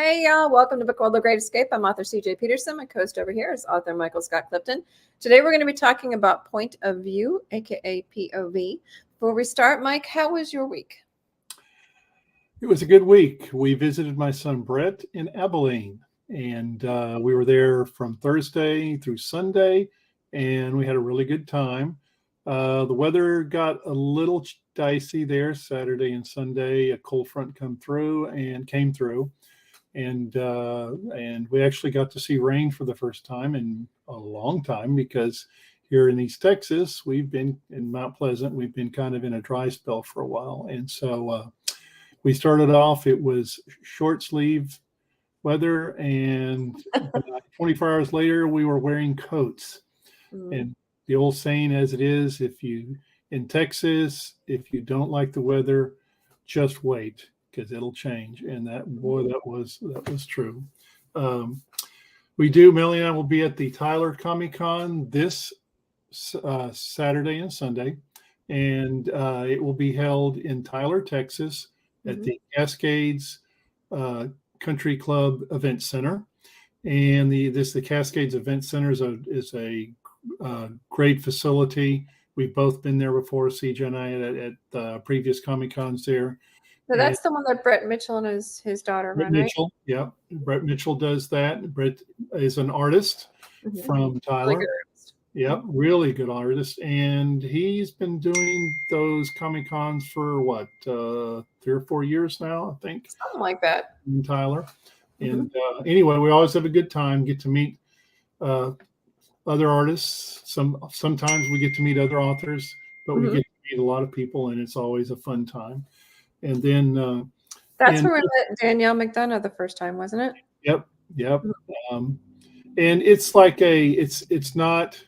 Hey, y'all. Welcome to Book World: The Great Escape. I'm author C.J. Peterson. My co-host over here is author Michael Scott Clifton. Today, we're going to be talking about point of view, aka POV. Before we start, Mike, how was your week? It was a good week. We visited my son Brett in Abilene, and we were there from Thursday through Sunday, and we had a really good time. The weather got a little dicey there Saturday and Sunday. A cold front came through, and we actually got to see rain for the first time in a long time, because here in East Texas, we've been in Mount Pleasant, we've been kind of in a dry spell for a while, and so we started off, it was short sleeve weather, and 24 hours later, we were wearing coats. And the old saying as it is, in Texas, if you don't like the weather, just wait, because it'll change. And that was true. Melanie and I will be at the Tyler Comic-Con this Saturday and Sunday, and it will be held in Tyler, Texas, at the Cascades Country Club Event Center. And the Cascades Event Center is a great facility. We've both been there before, CJ and I, at previous Comic Cons there. So that's the one that Brett Mitchell and his daughter run, right? Mitchell, yeah. Brett Mitchell does that. Brett is an artist from Tyler. Really Yep, really good artist. And he's been doing those Comic Cons for 3 or 4 years now, I think. Something like that. In Tyler. And anyway, we always have a good time, get to meet other artists. Sometimes we get to meet other authors, but we get to meet a lot of people, and it's always a fun time. And then that's where we met Danielle McDonough the first time, wasn't it? Yep. And it's like it's not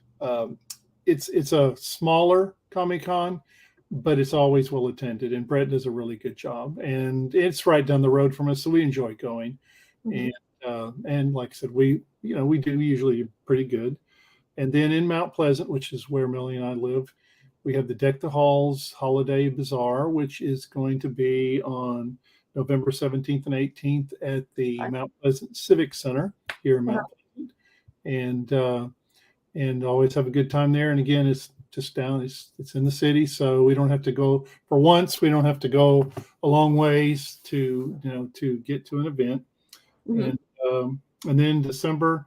it's a smaller Comic-Con, but it's always well attended, and Brett does a really good job, and it's right down the road from us, so we enjoy going. And like I said, we do usually pretty good. And then in Mount Pleasant, which is where Melanie and I live, we have the Deck the Halls Holiday Bazaar, which is going to be on November 17th and 18th at the Mount Pleasant Civic Center here in Mount Pleasant. And always have a good time there. And again, it's just it's in the city, so we don't have to go, for once, we don't have to go a long ways to get to an event. And then December,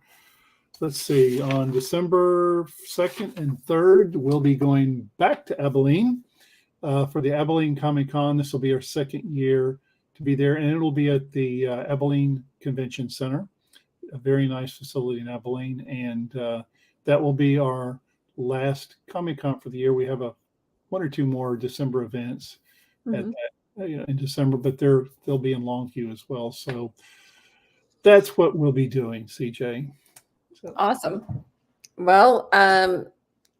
let's see, on December 2nd and 3rd, we'll be going back to Abilene for the Abilene Comic-Con. This will be our second year to be there, and it'll be at the Abilene Convention Center, a very nice facility in Abilene. And that will be our last Comic-Con for the year. We have one or two more December events in December, but they'll be in Longview as well. So that's what we'll be doing, CJ. So. Awesome. Well, I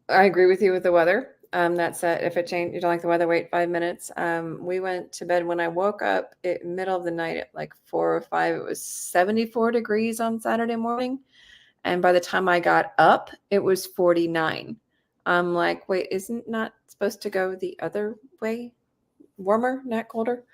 agree with you with the weather. That said, if it changed, you don't like the weather, wait 5 minutes. We went to bed. When I woke up at middle of the night at like 4 or 5, it was 74 degrees on Saturday morning. And by the time I got up, it was 49. I'm like, wait, isn't not supposed to go the other way? Warmer, not colder.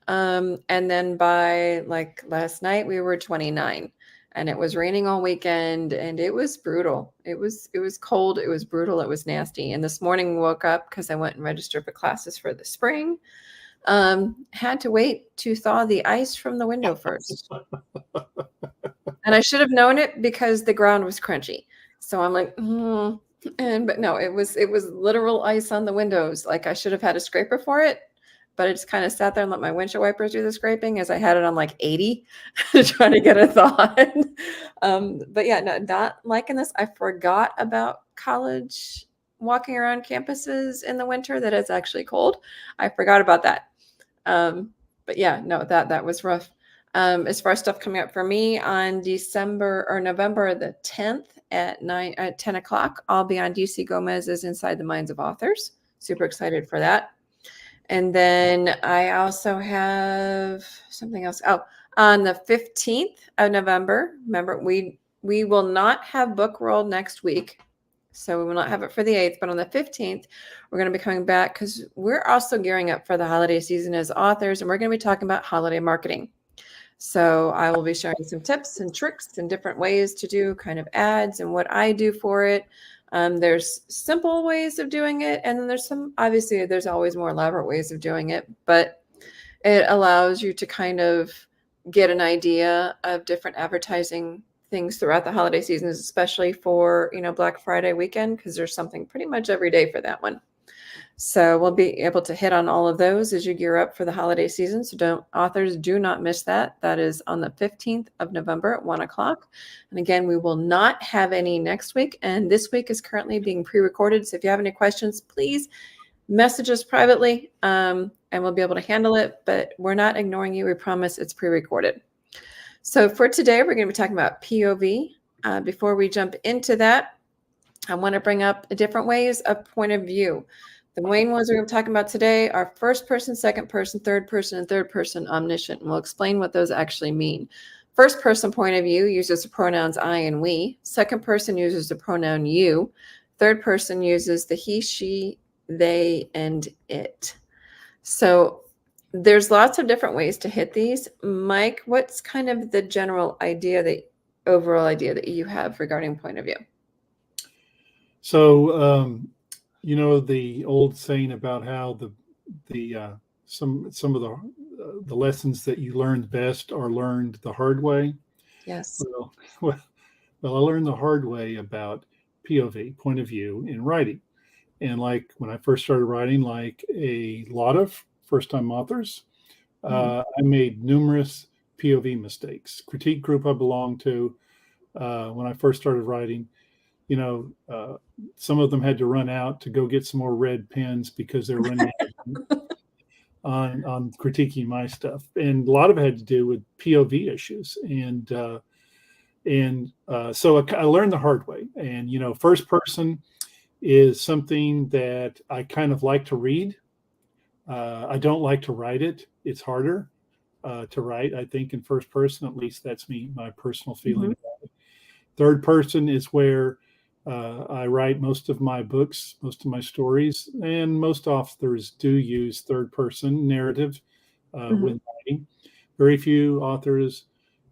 And then by like last night, we were 29, and it was raining all weekend, and it was brutal. It was cold. It was brutal. It was nasty. And this morning, woke up because I went and registered for classes for the spring. Had to wait to thaw the ice from the window first. And I should have known it because the ground was crunchy. So I'm like, but no, it was literal ice on the windows. Like I should have had a scraper for it, but I just kind of sat there and let my windshield wipers do the scraping, as I had it on like 80 to try to get it thawed. But yeah, no, not liking this. I forgot about college walking around campuses in the winter, that it's actually cold. I forgot about that. But yeah, no, that was rough. As far as stuff coming up for me on November the 10th at 10 o'clock, I'll be on DC Gomez's Inside the Minds of Authors. Super excited for that. And then I also have something else. Oh, on the 15th of November, remember, we will not have Book World next week. So we will not have it for the 8th, but on the 15th, we're going to be coming back because we're also gearing up for the holiday season as authors, and we're going to be talking about holiday marketing. So I will be sharing some tips and tricks and different ways to do kind of ads and what I do for it. There's simple ways of doing it, and then there's obviously there's always more elaborate ways of doing it, but it allows you to kind of get an idea of different advertising things throughout the holiday seasons, especially for, Black Friday weekend, because there's something pretty much every day for that one. So we'll be able to hit on all of those as you gear up for the holiday season. So authors do not miss that. That is on the 15th of November at 1:00. And again, we will not have any next week. And this week is currently being pre-recorded. So if you have any questions, please message us privately, and we'll be able to handle it. But we're not ignoring you. We promise it's pre-recorded. So for today, we're going to be talking about POV. Before we jump into that, I want to bring up different ways of point of view. The main ones we're going to be talking about today are first person, second person, and third person omniscient. And we'll explain what those actually mean. First person point of view uses the pronouns I and we. Second person uses the pronoun you. Third person uses the he, she, they, and it. So there's lots of different ways to hit these. Mike, what's kind of the general overall idea that you have regarding point of view? So, the old saying about how some of the lessons that you learned best are learned the hard way. Yes. Well, I learned the hard way about POV, point of view, in writing. And like when I first started writing, like a lot of first-time authors, I made numerous POV mistakes. Critique group I belonged to, when I first started writing, some of them had to run out to go get some more red pens because they're running on critiquing my stuff. And a lot of it had to do with POV issues. So I learned the hard way. And, first person is something that I kind of like to read. I don't like to write it. It's harder to write, I think, in first person. At least that's my personal feeling about it. Third person is where I write most of my books, most of my stories, and most authors do use third person narrative when writing. Very few authors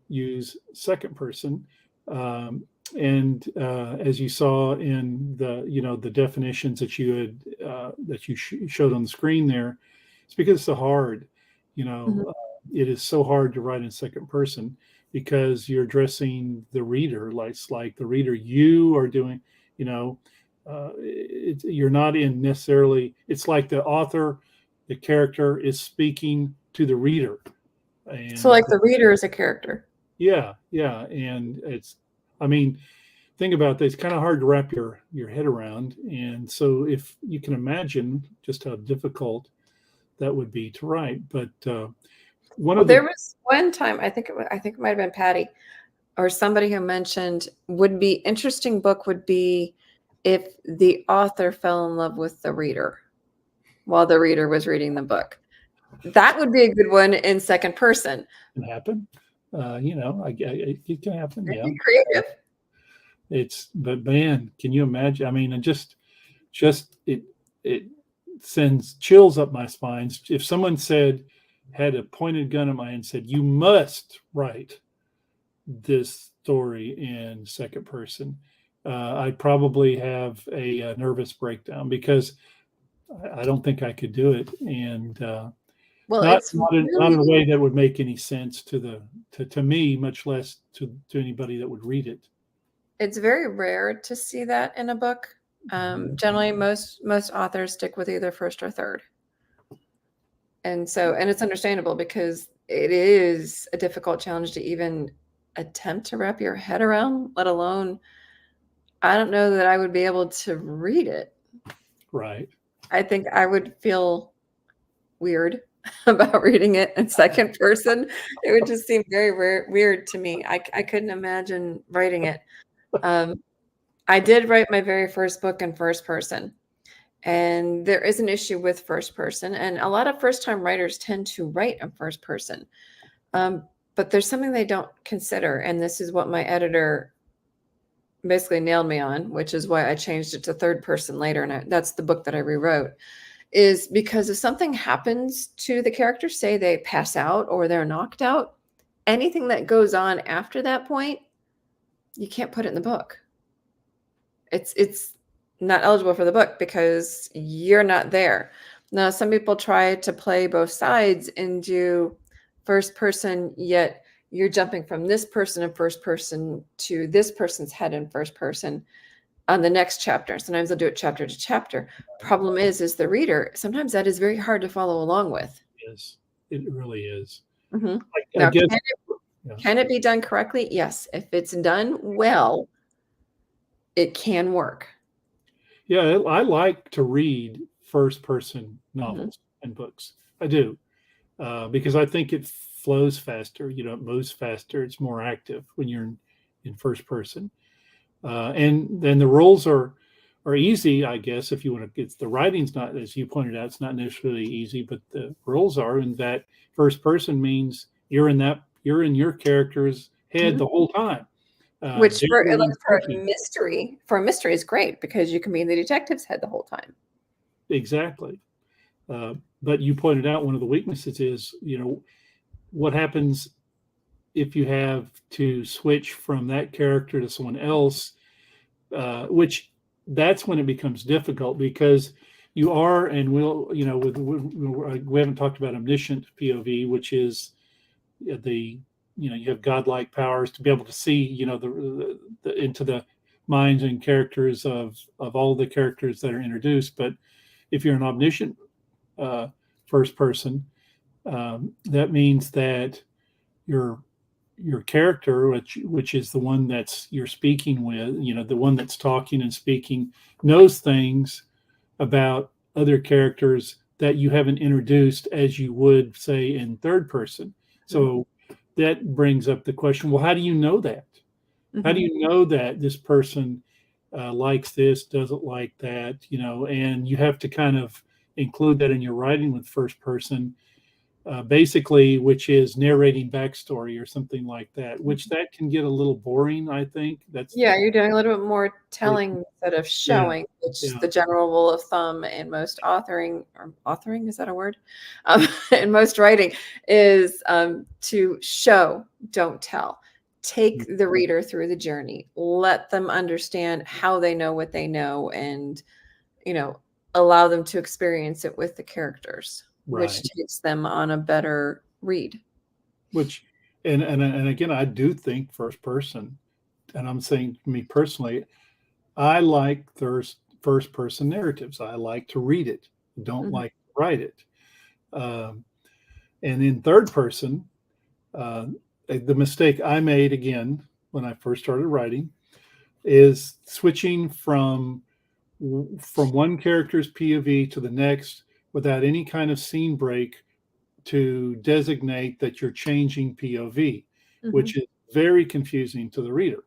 use second person. And as you saw in the definitions that you showed on the screen there, it's because it's so hard. It is so hard to write in second person because you're addressing the reader. Like the reader, you are doing. You're not in necessarily. It's like the author, the character is speaking to the reader. And so like the reader is a character. Yeah, and think about this. It's kind of hard to wrap your head around, and so if you can imagine just how difficult that would be to write. But there was one time I think it might have been Patty or somebody who mentioned would be interesting book would be if the author fell in love with the reader while the reader was reading the book. That would be a good one in second person. It can happen. It can happen. Yeah, creative. But man, can you imagine? Just it sends chills up my spine. If someone had a pointed gun at my hand and said, "You must write this story in second person," I'd probably have a nervous breakdown because I don't think I could do it, and not in a way that would make any sense to me, much less to anybody that would read it. It's very rare to see that in a book. Generally, most authors stick with either first or third, and it's understandable because it is a difficult challenge to even attempt to wrap your head around, let alone, I don't know that I would be able to read it. Right. I think I would feel weird about reading it in second person. It would just seem very weird to me. I couldn't imagine writing it. I did write my very first book in first person, and there is an issue with first person, and a lot of first-time writers tend to write in first person. But there's something they don't consider, and this is what my editor basically nailed me on, which is why I changed it to third person later, and that's the book that I rewrote, is because if something happens to the character, say they pass out or they're knocked out, Anything that goes on after that point, you can't put it in the book. It's not eligible for the book because you're not there. Now, some people try to play both sides and do first person, yet you're jumping from this person in first person to this person's head in first person on the next chapter. Sometimes they'll do it chapter to chapter. Problem is the reader, sometimes that is very hard to follow along with. Yes, it really is. Mhm. I Now, guess, yeah. can it be done correctly? Yes. If it's done well, it can work. Yeah, I like to read first person Mhm. novels and books. I do, because I think it flows faster. You know, it moves faster. It's more active when you're in first person. And then the rules are easy, I guess. If you want to, it's the writing's not, as you pointed out, it's not necessarily easy, but the rules are in that first person means you're in your character's head Mhm. the whole time. Which for Very like, intriguing. for a mystery is great because you can be in the detective's head the whole time. Exactly. But you pointed out one of the weaknesses is, what happens if you have to switch from that character to someone else, which that's when it becomes difficult because you are and will, we haven't talked about omniscient POV, which is the, you have godlike powers to be able to see, into the minds and characters of all the characters that are introduced. But if you're an omniscient uh, first person, that means that your your character, which is the one that's you're speaking with, the one that's talking and speaking, knows things about other characters that you haven't introduced as you would say in third person. So that brings up the question: well, how do you know that? How do Mhm. you know that this person likes this, doesn't like that? And you have to kind of include that in your writing with first person, basically, which is narrating backstory or something like that, which that can get a little boring. I think that's Yeah, you're doing a little bit more yeah, telling instead of yeah, showing, which yeah, the general rule of thumb in most authoring or authoring, is that a word? In most writing is to show, don't tell. Take the reader through the journey. Let them understand how they know what they know and, you know, allow them to experience it with the characters, which right. takes them on a better read. Which, and again, I do think first person, and I'm saying me personally, I like first person narratives. I like to read it. Don't Mhm, like to write it. Um, and in third person, uh, the mistake I made again when I first started writing is switching from one character's POV to the next without any kind of scene break to designate that you're changing POV, mhm, which is very confusing to the reader.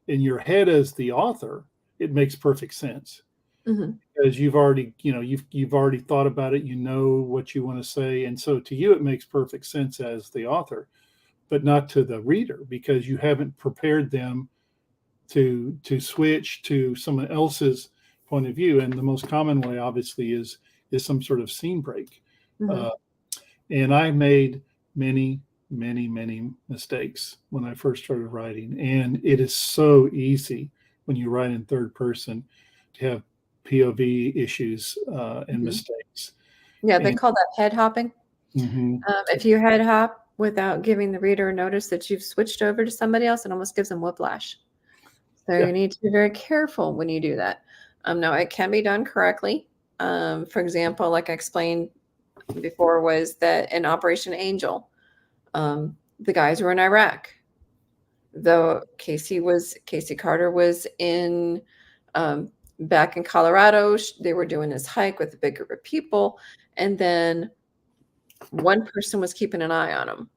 In your head as the author, it makes perfect sense mhm, because you've already thought about it, you know what you want to say, and so to you it makes perfect sense as the author, but not to the reader because you haven't prepared them to switch to someone else's point of view. And the most common way, obviously, is some sort of scene break. mhm. Uh, and I made many, many, many mistakes when I first started writing. And it is so easy when you write in third person to have POV issues and Mhm. mistakes. Yeah, they And call that head hopping. mhm, If you head hop without giving the reader a notice that you've switched over to somebody else, it almost gives them whiplash. So yeah, you need to be very careful when you do that. Now it can be done correctly. For example, like I explained before, was that in Operation Angel, the guys were in Iraq. Though Casey Carter was in back in Colorado. They were doing this hike with a big group of people, and then one person was keeping an eye on them.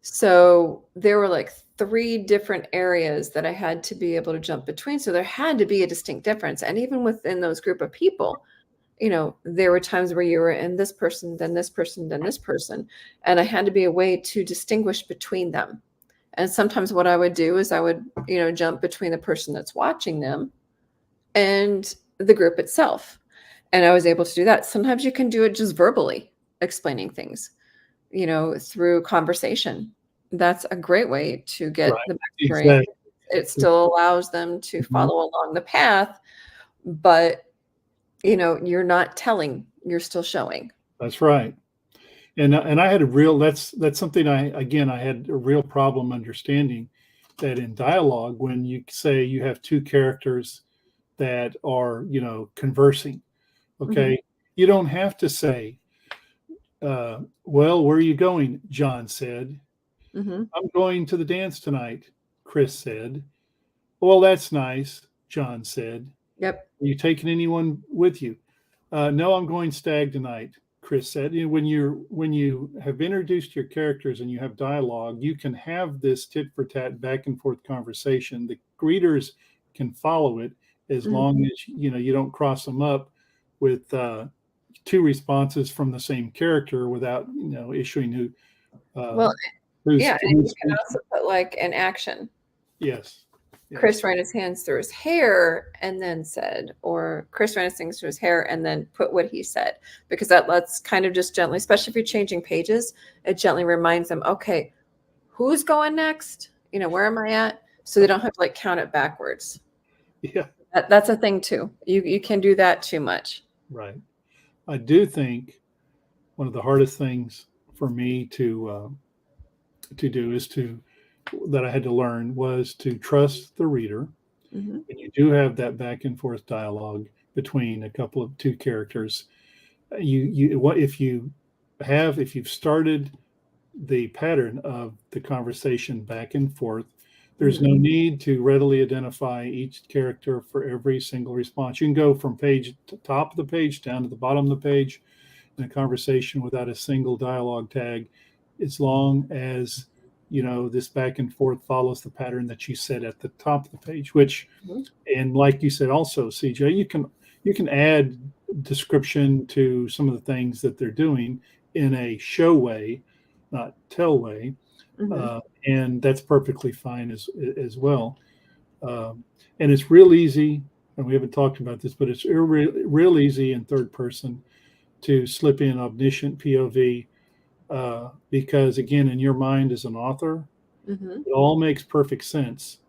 So there were like 3 different areas that I had to be able to jump between. So there had to be a distinct difference. And even within those group of people, there were times where you were in this person, then this person, then this person. And I had to be a way to distinguish between them. And sometimes what I would do is I would, jump between the person that's watching them and the group itself. And I was able to do that. Sometimes you can do it just verbally explaining things, through conversation. That's a great way to get Right. the backstory. Exactly. It still allows them to Mhm. follow along the path, but, you're not telling, you're still showing. That's right. And I had a real that's something I had a real problem understanding that in dialogue, when you say you have 2 characters that are, conversing, Mhm, okay? You don't have to say, "Well, where are you going?" John said. mhm. "I'm going to the dance tonight," Chris said. "Well, that's nice," John said. Yep. "Are you taking anyone with you?" No, I'm going stag tonight, Chris said. When you have introduced your characters and you have dialogue, you can have this tit for tat back and forth conversation. The readers can follow it as Mhm. long as you don't cross them up with 2 responses from the same character without issuing uh, Well, yeah, and you who's can also put, like, an action. yes, Chris yes, ran his hands through his hair and then said, or Chris ran his hands through his hair and then put what he said, because that lets kind of just gently, especially if you're changing pages, it gently reminds them, okay, who's going next? Where am I at? So they don't have to like count it backwards. yeah, That's a thing too. You can do that too much. right. I do think one of the hardest things for me to do is to that I had to learn was to trust the reader. Hmm. When you do have that back and forth dialogue between a couple of 2 characters, you what if you've started the pattern of the conversation back and forth, there's Hmm. no need to readily identify each character for every single response. You can go from page to top of the page down to the bottom of the page in a conversation without a single dialogue tag, as long as this back and forth follows the pattern that you set at the top of the page. Which, and like you said, also, CJ, you can add description to some of the things that they're doing in a show way, not tell way, Hmm. uh, and that's perfectly fine as well. Um, and it's real easy, and we haven't talked about this, but it's real easy in third person to slip in omniscient POV, because again, in your mind as an author, Hmm. it all makes perfect sense,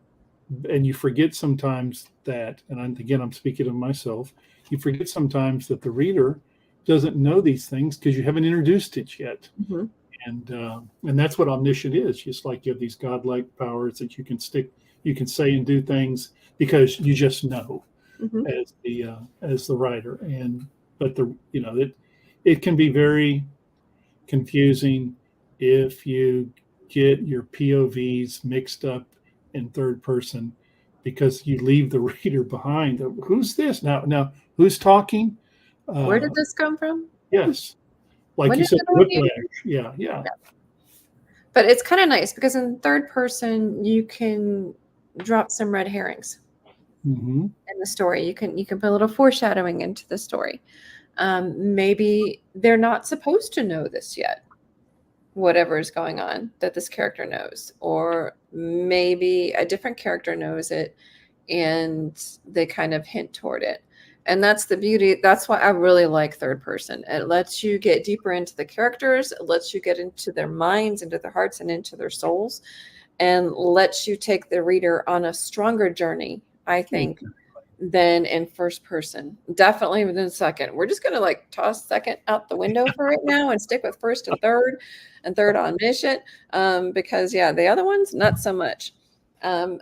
and you forget sometimes that, and again, I'm speaking of myself. You forget sometimes that the reader doesn't know these things because you haven't introduced it yet, Hmm. and that's what omniscient is. Just like you have these godlike powers that you can say and do things because you just know Hmm. as the writer, and but it can be very confusing if you get your POVs mixed up in third person because you leave the reader behind. Who's this now? Now who's talking? Where Uh, did this come from? yes, like When you did said, it begin? whiplash. Yeah, yeah. But it's kind of nice because in third person you can drop some red herrings Hmm. in the story. You can put a little foreshadowing into the story. Maybe they're not supposed to know this yet, whatever is going on that this character knows, or maybe a different character knows it and they kind of hint toward it. And that's the beauty. That's why I really like third person. It lets you get deeper into the characters, it lets you get into their minds, into their hearts, and into their souls, and lets you take the reader on a stronger journey, I think, than in first person. Definitely within second. We're just gonna like toss second out the window for right now and stick with first and third omniscient. Because yeah, the other ones, not so much. Um,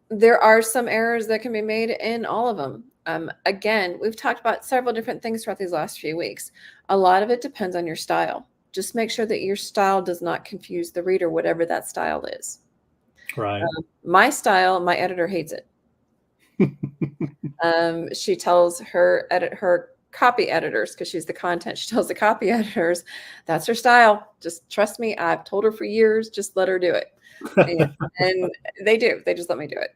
there are some errors that can be made in all of them. Again, we've talked about several different things throughout these last few weeks. A lot of it depends on your style. Just make sure that your style does not confuse the reader, whatever that style is. Right. My style, my editor hates it. She tells her copy editors, because she's the content. She tells the copy editors, that's her style. Just trust me. I've told her for years. Just let her do it. And, and they do. They just let me do it.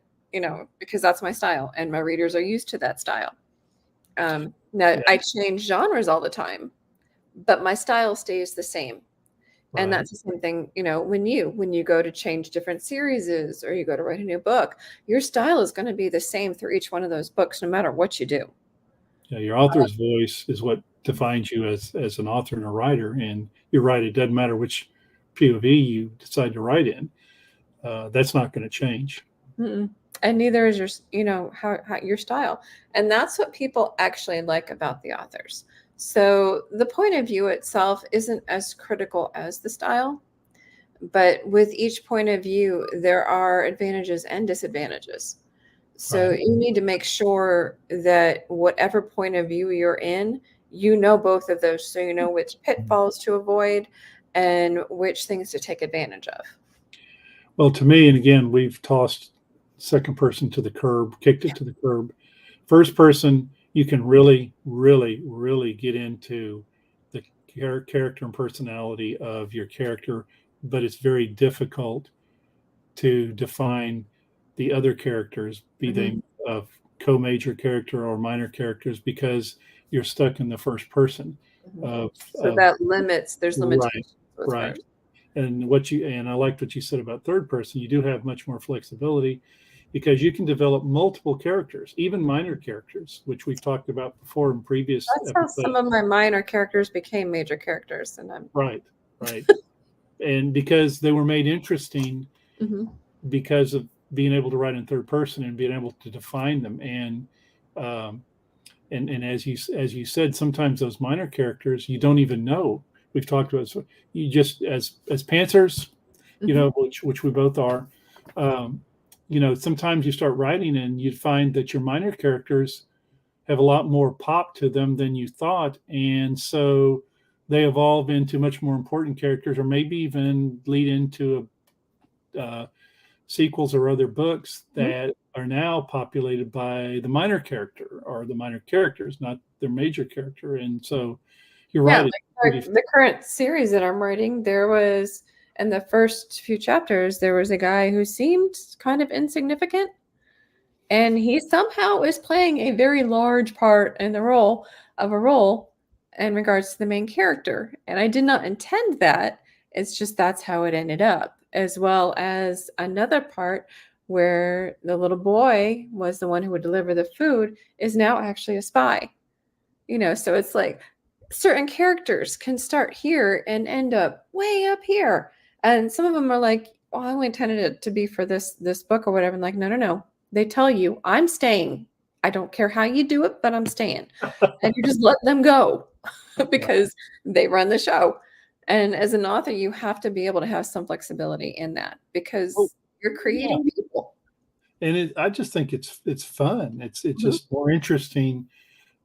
Because that's my style, and my readers are used to that style. Now Yeah. I change genres all the time, but my style stays the same. And Right. that's the same thing, when you go to change different series or you go to write a new book, your style is going to be the same through each one of those books, no matter what you do. Yeah, your author's voice is what defines you as an author and a writer. And you're right; it doesn't matter which POV you decide to write in. That's not going to change. Mm-mm. And neither is your, how your style. And that's what people actually like about the authors. So the point of view itself isn't as critical as the style, but with each point of view, there are advantages and disadvantages. So Right. you need to make sure that whatever point of view you're in, you know both of those, so you know which pitfalls to avoid and which things to take advantage of. Well, to me, and again, we've tossed second person to the curb, kicked it to the curb. First person, you can really, really, really get into the character and personality of your character, but it's very difficult to define the other characters, be Mhm. they of co-major character or minor characters, because you're stuck in the first person Mhm. of, So of that limits, there's right, limitations with right. first. And I liked what you said about third person. You do have much more flexibility because you can develop multiple characters, even minor characters, which we've talked about before in previous That's how some episodes. of my minor characters became major characters, and I'm Right, right. And because they were made interesting Mhm. because of being able to write in third person and being able to define them. Um, and as you said, sometimes those minor characters you don't even know. We've talked about, so you just as pantsers, Mhm. which we both are. Um, sometimes you start writing and you find that your minor characters have a lot more pop to them than you thought, and so they evolve into much more important characters, or maybe even lead into sequels or other books Mhm. that are now populated by the minor character or the minor characters, not their major character. And so you're Yeah, right. It's like pretty, the current series that I'm writing, there was in the first few chapters, there was a guy who seemed kind of insignificant, and he somehow is playing a very large part in the role in regards to the main character. And I did not intend that. It's just that's how it ended up, as well as another part where the little boy was the one who would deliver the food is now actually a spy. So it's like certain characters can start here and end up way up here. And some of them are like, "Oh, I only intended it to be for this book or whatever." And like, no, no, no. They tell you, "I'm staying. I don't care how you do it, but I'm staying." And you just let them go right. because they run the show. And as an author, you have to be able to have some flexibility in that Oh, because you're yeah. creating people. And I just think it's fun. It's Mhm, just more interesting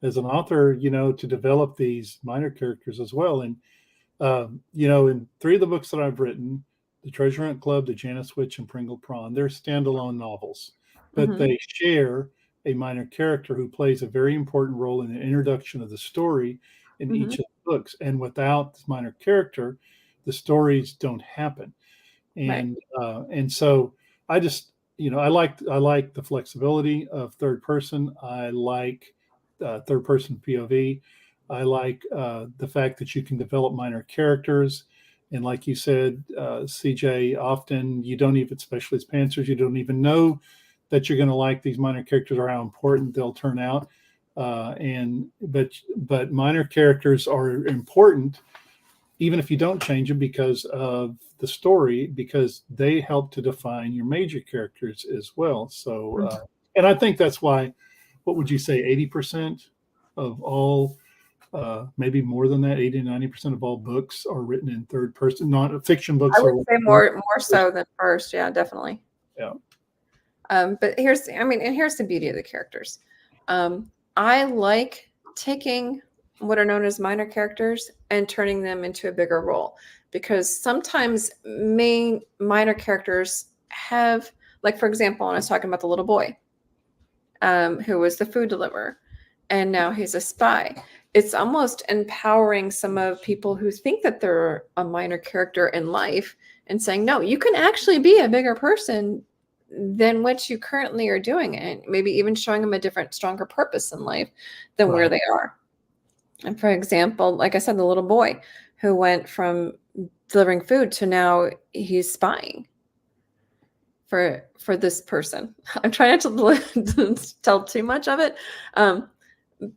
as an author, to develop these minor characters as well. And in three of the books that I've written, The Treasure Hunt Club, The Janus Witch, and Pringle Prawn, they're standalone novels, but mhm, they share a minor character who plays a very important role in the introduction of the story in mhm. each of the books. And without this minor character, the stories don't happen. Right. And so I just, I like the flexibility of third person. I like third person POV. I like the fact that you can develop minor characters. And like you said, CJ, often you don't even, especially as pantsers, you don't even know that you're going to like these minor characters or how important they'll turn out. But minor characters are important even if you don't change them because of the story, because they help to define your major characters as well. So, and I think that's why, what would you say, 80% of all, maybe more than that, 80 to 90% of all books are written in third person. Non fiction I books would are say third more person. so than first. Yeah, definitely. Yeah. But here's the beauty of the characters. I like taking what are known as minor characters and turning them into a bigger role because sometimes main minor characters have, like, for example, when I was talking about the little boy who was the food deliverer, and now he's a spy. It's almost empowering some of people who think that they're a minor character in life and saying, no, you can actually be a bigger person than what you currently are doing, and maybe even showing them a different, stronger purpose in life than where Right. they are. And for example, like I said, the little boy who went from delivering food to now he's spying for this person. I'm trying not to tell too much of it.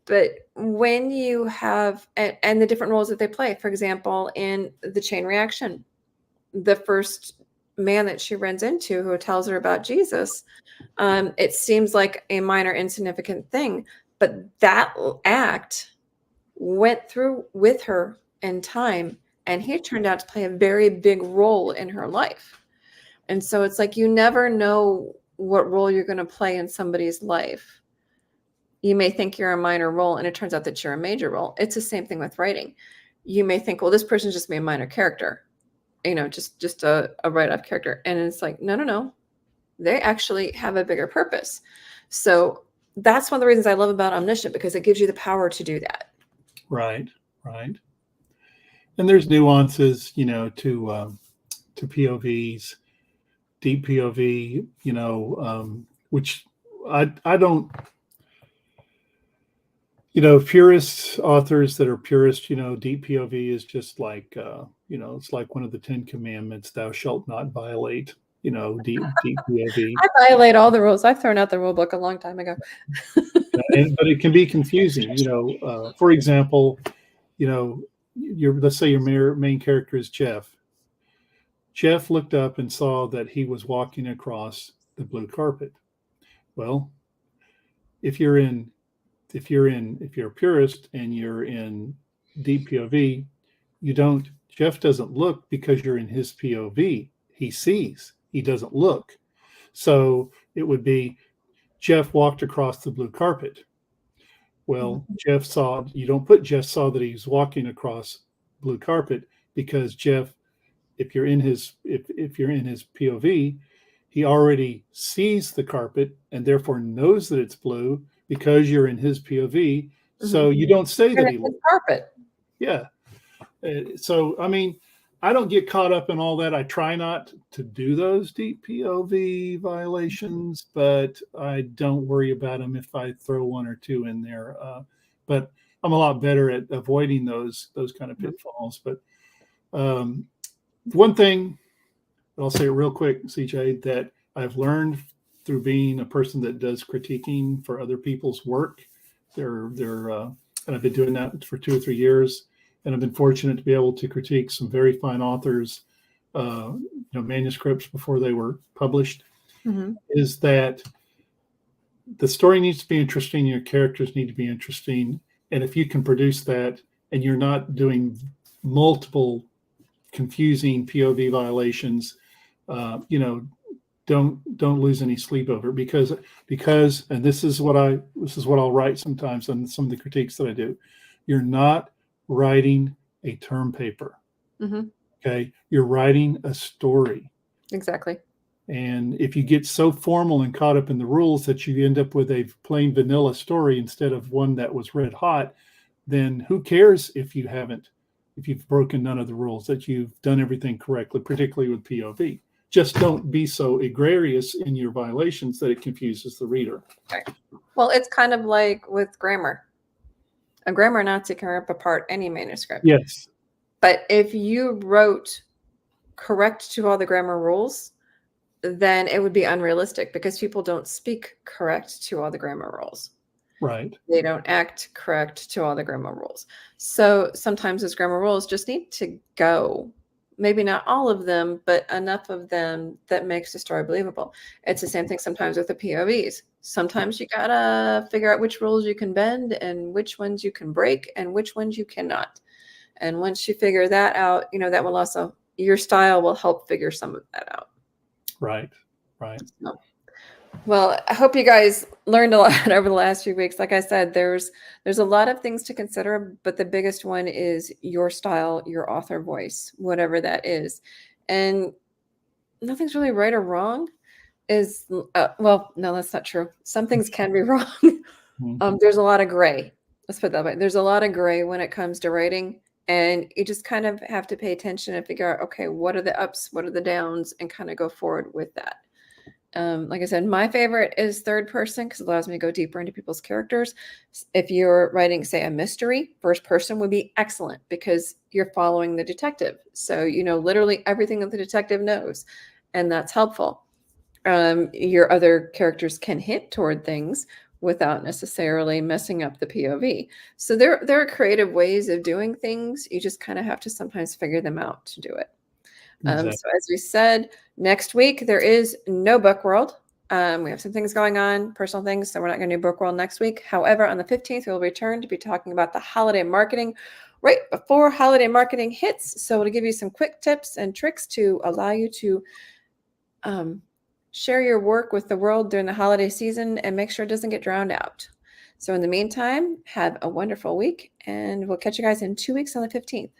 But when you have and the different roles that they play, for example, in the chain reaction, the first man that she runs into who tells her about Jesus, it seems like a minor, insignificant thing, but that act went through with her in time, and he turned out to play a very big role in her life. And so it's like you never know what role you're going to play in somebody's life. You may think you're a minor role, and it turns out that you're a major role. It's the same thing with writing. You may think, well, this person's just a minor character, just a write-off character. And it's like, no. They actually have a bigger purpose. So that's one of the reasons I love about Omniscient, because it gives you the power to do that. Right. And there's nuances, to POVs, deep POV, which I don't, purist authors that are purist, deep POV is just like, it's like one of the 10 commandments, thou shalt not violate, deep POV. I violate all the rules. I've thrown out the rule book a long time ago. But it can be confusing, for example, let's say your main character is Jeff. Jeff looked up and saw that he was walking across the blue carpet. Well, if you're a purist and you're in deep POV, Jeff doesn't look because you're in his POV. He sees, he doesn't look. So it would be Jeff walked across the blue carpet. Well, Jeff saw, you don't put Jeff saw that he's walking across blue carpet, because Jeff, if you're in his POV, he already sees the carpet and therefore knows that it's blue because you're in his POV. So you don't say that he looks carpet. Yeah. So, I mean, I don't get caught up in all that. I try not to do those deep POV violations, but I don't worry about them if I throw one or two in there. But I'm a lot better at avoiding those kind of pitfalls. But one thing, I'll say it real quick, CJ, that I've learned through being a person that does critiquing for other people's work, and I've been doing that for 2 or 3 years. And I've been fortunate to be able to critique some very fine authors, manuscripts before they were published, is that the story needs to be interesting. Your characters need to be interesting. And if you can produce that and you're not doing multiple confusing POV violations, don't lose any sleep over it, because, and this is what I'll write sometimes on some of the critiques that I do. You're not writing a term paper. Okay. You're writing a story. Exactly. And if you get so formal and caught up in the rules that you end up with a plain vanilla story instead of one that was red hot, then who cares if you've broken none of the rules, that you've done everything correctly, particularly with POV. Just don't be so egregious in your violations that it confuses the reader. Okay. Well, it's kind of like with grammar. A grammar Nazi can rip apart any manuscript. Yes. But if you wrote correct to all the grammar rules, then it would be unrealistic, because people don't speak correct to all the grammar rules. Right. They don't act correct to all the grammar rules. So sometimes those grammar rules just need to go. Maybe not all of them, but enough of them that makes the story believable. It's the same thing sometimes with the POVs. Sometimes you gotta figure out which rules you can bend and which ones you can break and which ones you cannot. And once you figure that out, that will also, your style will help figure some of that out. Right. So, well, I hope you guys learned a lot over the last few weeks. Like I said, there's a lot of things to consider, but the biggest one is your style, your author voice, whatever that is. And nothing's really right or wrong. Well, no, that's not true. Some things can be wrong. There's a lot of gray. Let's put it that way. There's a lot of gray when it comes to writing, and you just kind of have to pay attention and figure out, okay, what are the ups, what are the downs, and kind of go forward with that. Like I said, my favorite is third person, because it allows me to go deeper into people's characters. If you're writing, say, a mystery, first person would be excellent, because you're following the detective. So you know literally everything that the detective knows, and that's helpful. Your other characters can hint toward things without necessarily messing up the POV. So there are creative ways of doing things. You just kind of have to sometimes figure them out to do it. Exactly. So as we said, next week there is no book world. We have some things going on, personal things, so we're not going to do book world next week. However, on the 15th, we'll return to be talking about the holiday marketing right before holiday marketing hits. So we'll give you some quick tips and tricks to allow you to share your work with the world during the holiday season and make sure it doesn't get drowned out. So in the meantime, have a wonderful week, and we'll catch you guys in 2 weeks on the 15th.